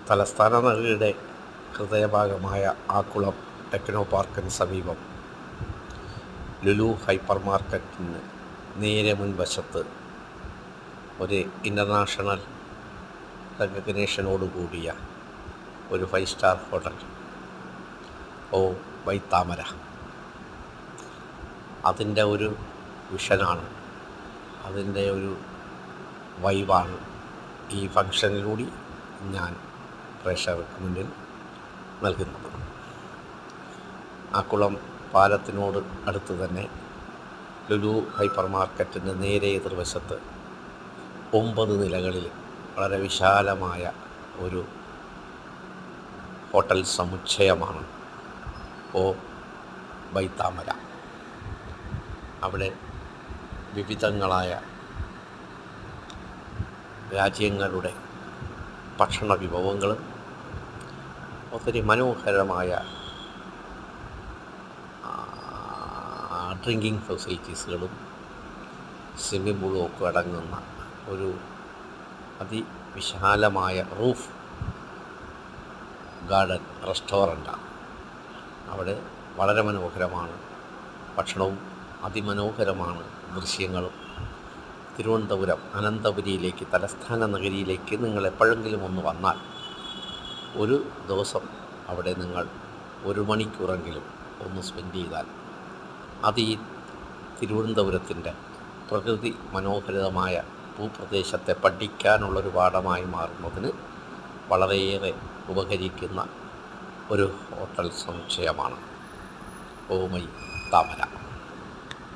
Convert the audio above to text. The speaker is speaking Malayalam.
തലസ്ഥാന നഗരിയുടെ ഹൃദയഭാഗമായ ആക്കുളം ടെക്നോ പാർക്കിന് സമീപം ലുലു ഹൈപ്പർ മാർക്കറ്റിന് നേരെ മുൻവശത്ത് ഒരു ഇൻ്റർനാഷണൽ റെക്കഗ്നേഷനോടുകൂടിയ ഒരു 5 സ്റ്റാർ ഹോട്ടൽ വൈത്താമര. അതിൻ്റെ ഒരു വിഷനാണ്, അതിൻ്റെ ഒരു വൈബാണ് ഈ ഫംഗ്ഷനിലൂടെ ഞാൻ പ്രേക്ഷകർക്ക് മുന്നിൽ നൽകുന്നത്. ആക്കുളം പാലത്തിനോട് അടുത്ത് തന്നെ ലുലു ഹൈപ്പർ മാർക്കറ്റിൻ്റെ നേരെ എതിർവശത്ത് 9 നിലകളിൽ വളരെ വിശാലമായ ഒരു ഹോട്ടൽ സമുച്ചയമാണ് വൈത്താമര. അവിടെ വിവിധങ്ങളായ രാജ്യങ്ങളുടെ ഭക്ഷണ വിഭവങ്ങളും ഒത്തിരി മനോഹരമായ ഡ്രിങ്കിങ് ഫെസിലിറ്റീസുകളും സ്വിമ്മിംഗ് പൂളും ഒക്കെ അടങ്ങുന്ന ഒരു അതിവിശാലമായ റൂഫ് ഗാർഡൻ റെസ്റ്റോറൻ്റാണ്. അവിടെ വളരെ മനോഹരമാണ് ഭക്ഷണവും, അതിമനോഹരമാണ് ദൃശ്യങ്ങളും. തിരുവനന്തപുരം അനന്തപുരിയിലേക്ക്, തലസ്ഥാന നഗരിയിലേക്ക് നിങ്ങൾ എപ്പോഴെങ്കിലും ഒന്ന് വന്നാൽ ഒരു ദിവസം അവിടെ നിങ്ങൾ 1 മണിക്കൂറെങ്കിലും ഒന്ന് സ്പെൻഡ് ചെയ്താൽ അത് ഈ തിരുവനന്തപുരത്തിൻ്റെ പ്രകൃതി മനോഹരമായ ഭൂപ്രദേശത്തെ പഠിക്കാനുള്ളൊരു പാഠമായി മാറുന്നതിന് വളരെയേറെ ഉപകരിക്കുന്ന ഒരു ഹോട്ടൽ സമുച്ചയമാണ് വൈത്താമര.